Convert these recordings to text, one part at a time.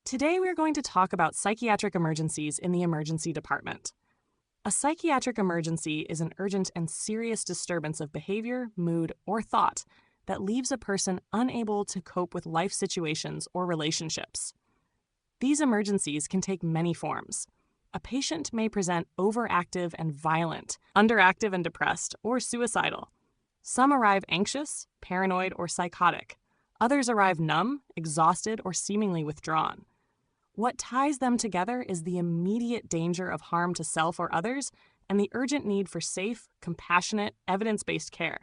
Today we're going to talk about psychiatric emergencies in the emergency department. A psychiatric emergency is an urgent and serious disturbance of behavior, mood, or thought that leaves a person unable to cope with life situations or relationships. These emergencies can take many forms. A patient may present overactive and violent, underactive and depressed, or suicidal. Some arrive anxious, paranoid, or psychotic. Others arrive numb, exhausted, or seemingly withdrawn. What ties them together is the immediate danger of harm to self or others and the urgent need for safe, compassionate, evidence-based care.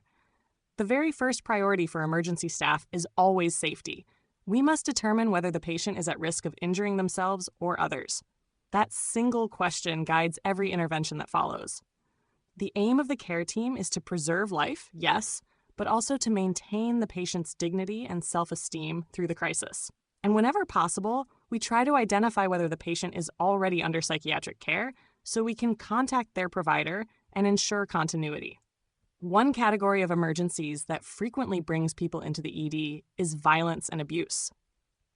The very first priority for emergency staff is always safety. We must determine whether the patient is at risk of injuring themselves or others. That single question guides every intervention that follows. The aim of the care team is to preserve life, yes, but also to maintain the patient's dignity and self-esteem through the crisis. And whenever possible, we try to identify whether the patient is already under psychiatric care so we can contact their provider and ensure continuity. One category of emergencies that frequently brings people into the ED is violence and abuse.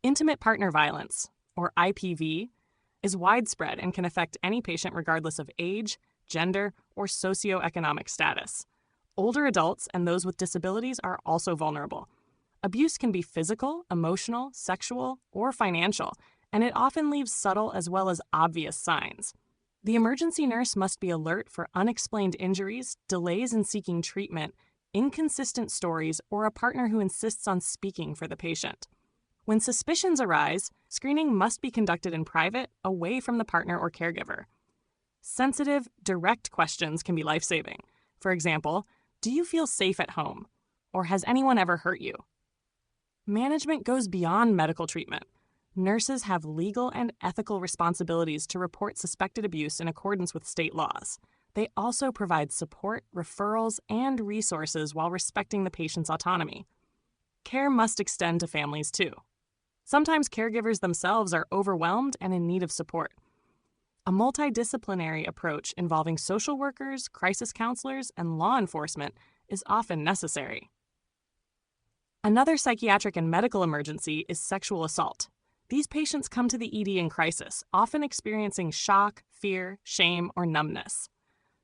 Intimate partner violence, or IPV, is widespread and can affect any patient regardless of age, gender, or socioeconomic status. Older adults and those with disabilities are also vulnerable. Abuse can be physical, emotional, sexual, or financial, and it often leaves subtle as well as obvious signs. The emergency nurse must be alert for unexplained injuries, delays in seeking treatment, inconsistent stories, or a partner who insists on speaking for the patient. When suspicions arise, screening must be conducted in private, away from the partner or caregiver. Sensitive, direct questions can be life-saving. For example, do you feel safe at home? Or has anyone ever hurt you? Management goes beyond medical treatment. Nurses have legal and ethical responsibilities to report suspected abuse in accordance with state laws. They also provide support, referrals, and resources while respecting the patient's autonomy. Care must extend to families too. Sometimes caregivers themselves are overwhelmed and in need of support. A multidisciplinary approach involving social workers, crisis counselors, and law enforcement is often necessary. Another psychiatric and medical emergency is sexual assault. These patients come to the ED in crisis, often experiencing shock, fear, shame, or numbness.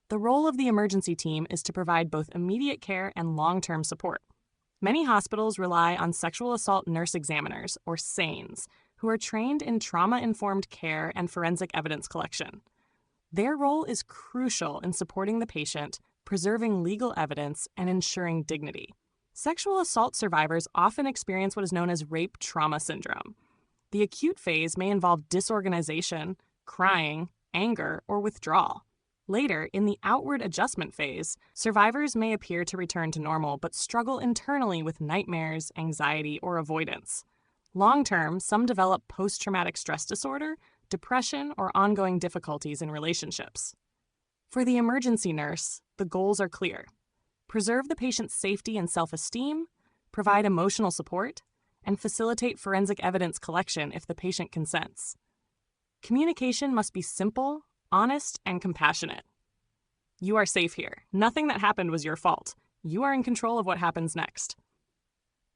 The role of the emergency team is to provide both immediate care and long-term support. Many hospitals rely on sexual assault nurse examiners, or SANEs, who are trained in trauma-informed care and forensic evidence collection. Their role is crucial in supporting the patient, preserving legal evidence, and ensuring dignity. Sexual assault survivors often experience what is known as rape trauma syndrome. The acute phase may involve disorganization, crying, anger, or withdrawal. Later, in the outward adjustment phase, survivors may appear to return to normal but struggle internally with nightmares, anxiety, or avoidance. Long-term, some develop post-traumatic stress disorder, depression, or ongoing difficulties in relationships. For the emergency nurse, the goals are clear. Preserve the patient's safety and self-esteem, provide emotional support, and facilitate forensic evidence collection if the patient consents. Communication must be simple, honest, and compassionate. You are safe here. Nothing that happened was your fault. You are in control of what happens next.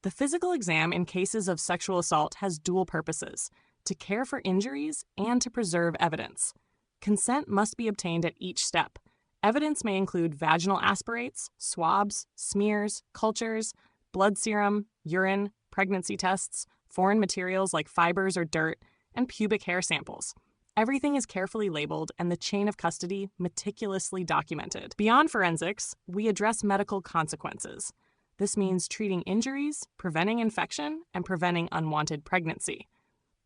The physical exam in cases of sexual assault has dual purposes: to care for injuries and to preserve evidence. Consent must be obtained at each step. Evidence may include vaginal aspirates, swabs, smears, cultures, blood serum, urine, pregnancy tests, foreign materials like fibers or dirt, and pubic hair samples. Everything is carefully labeled and the chain of custody meticulously documented. Beyond forensics, we address medical consequences. This means treating injuries, preventing infection, and preventing unwanted pregnancy.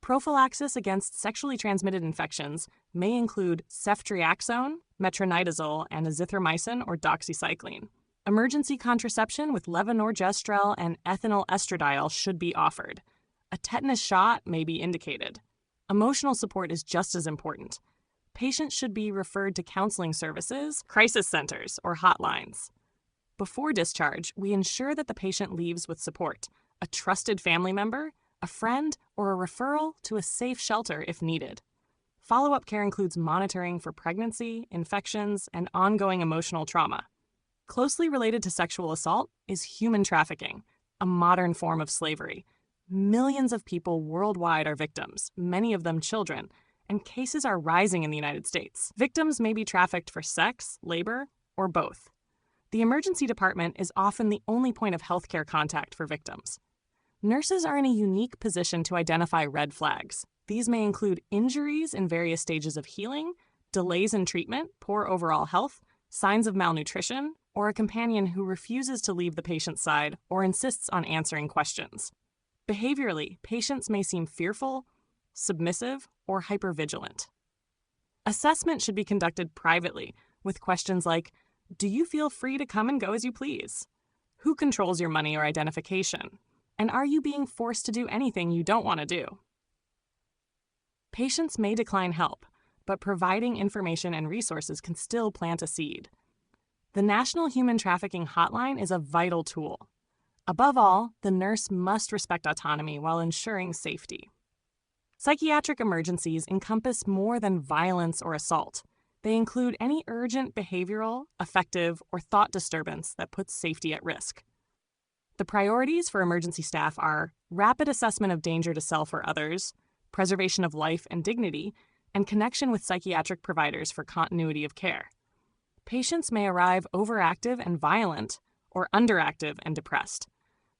Prophylaxis against sexually transmitted infections may include ceftriaxone, metronidazole, and azithromycin or doxycycline. Emergency contraception with levonorgestrel and ethinyl estradiol should be offered. A tetanus shot may be indicated. Emotional support is just as important. Patients should be referred to counseling services, crisis centers, or hotlines. Before discharge, we ensure that the patient leaves with support: a trusted family member, a friend, or a referral to a safe shelter if needed. Follow-up care includes monitoring for pregnancy, infections, and ongoing emotional trauma. Closely related to sexual assault is human trafficking, a modern form of slavery. Millions of people worldwide are victims, many of them children, and cases are rising in the United States. Victims may be trafficked for sex, labor, or both. The emergency department is often the only point of healthcare contact for victims. Nurses are in a unique position to identify red flags. These may include injuries in various stages of healing, delays in treatment, poor overall health, signs of malnutrition, or a companion who refuses to leave the patient's side or insists on answering questions. Behaviorally, patients may seem fearful, submissive, or hypervigilant. Assessment should be conducted privately with questions like, do you feel free to come and go as you please? Who controls your money or identification? And are you being forced to do anything you don't want to do? Patients may decline help, but providing information and resources can still plant a seed. The National Human Trafficking Hotline is a vital tool. Above all, the nurse must respect autonomy while ensuring safety. Psychiatric emergencies encompass more than violence or assault. They include any urgent behavioral, affective, or thought disturbance that puts safety at risk. The priorities for emergency staff are rapid assessment of danger to self or others, preservation of life and dignity, and connection with psychiatric providers for continuity of care. Patients may arrive overactive and violent, or underactive and depressed.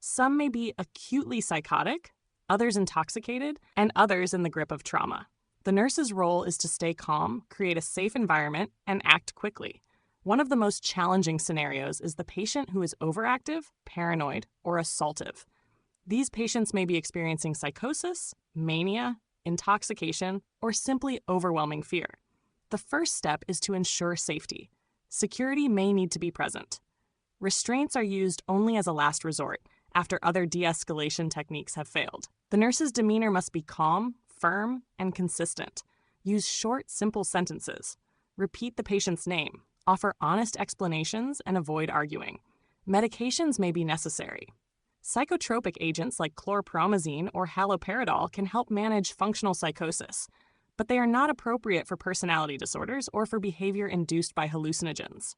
Some may be acutely psychotic, others intoxicated, and others in the grip of trauma. The nurse's role is to stay calm, create a safe environment, and act quickly. One of the most challenging scenarios is the patient who is overactive, paranoid, or assaultive. These patients may be experiencing psychosis, mania, intoxication, or simply overwhelming fear. The first step is to ensure safety. Security may need to be present. Restraints are used only as a last resort, after other de-escalation techniques have failed. The nurse's demeanor must be calm, firm, and consistent. Use short, simple sentences. Repeat the patient's name. Offer honest explanations and avoid arguing. Medications may be necessary. Psychotropic agents like chlorpromazine or haloperidol can help manage functional psychosis, but they are not appropriate for personality disorders or for behavior induced by hallucinogens.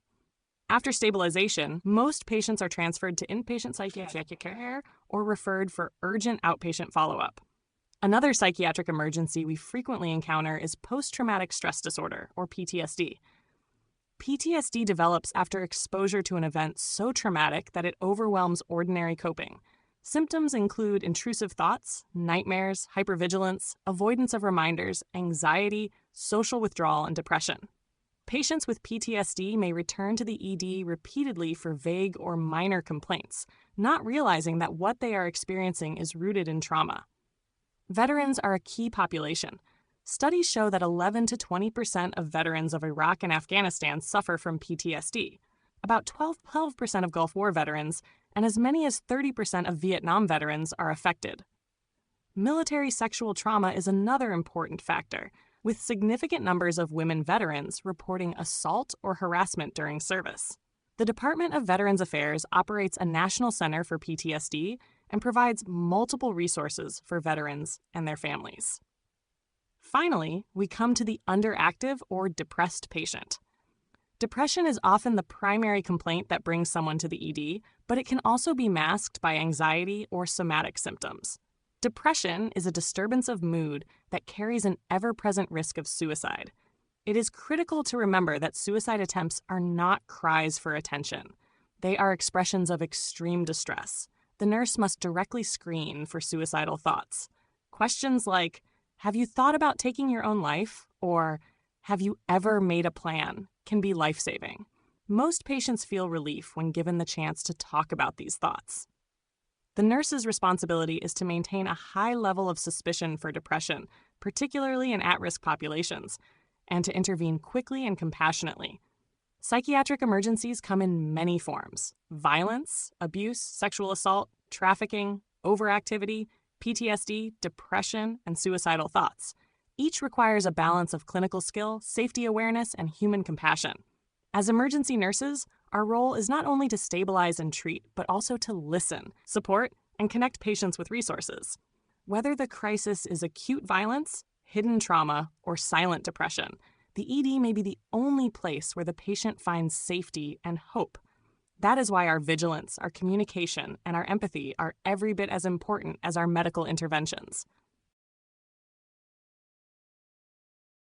After stabilization, most patients are transferred to inpatient psychiatric care or referred for urgent outpatient follow-up. Another psychiatric emergency we frequently encounter is post-traumatic stress disorder, or PTSD. PTSD develops after exposure to an event so traumatic that it overwhelms ordinary coping. Symptoms include intrusive thoughts, nightmares, hypervigilance, avoidance of reminders, anxiety, social withdrawal, and depression. Patients with PTSD may return to the ED repeatedly for vague or minor complaints, not realizing that what they are experiencing is rooted in trauma. Veterans are a key population. Studies show that 11 to 20% of veterans of Iraq and Afghanistan suffer from PTSD, about 12% of Gulf War veterans, and as many as 30% of Vietnam veterans are affected. Military sexual trauma is another important factor, with significant numbers of women veterans reporting assault or harassment during service. The Department of Veterans Affairs operates a national center for PTSD and provides multiple resources for veterans and their families. Finally, we come to the underactive or depressed patient. Depression is often the primary complaint that brings someone to the ED, but it can also be masked by anxiety or somatic symptoms. Depression is a disturbance of mood that carries an ever-present risk of suicide. It is critical to remember that suicide attempts are not cries for attention. They are expressions of extreme distress. The nurse must directly screen for suicidal thoughts. Questions like, have you thought about taking your own life? Or, have you ever made a plan? Can be life-saving. Most patients feel relief when given the chance to talk about these thoughts. The nurse's responsibility is to maintain a high level of suspicion for depression, particularly in at-risk populations, and to intervene quickly and compassionately. Psychiatric emergencies come in many forms: violence, abuse, sexual assault, trafficking, overactivity, PTSD, depression, and suicidal thoughts. Each requires a balance of clinical skill, safety awareness, and human compassion. As emergency nurses, our role is not only to stabilize and treat, but also to listen, support, and connect patients with resources. Whether the crisis is acute violence, hidden trauma, or silent depression, the ED may be the only place where the patient finds safety and hope. That is why our vigilance, our communication, and our empathy are every bit as important as our medical interventions.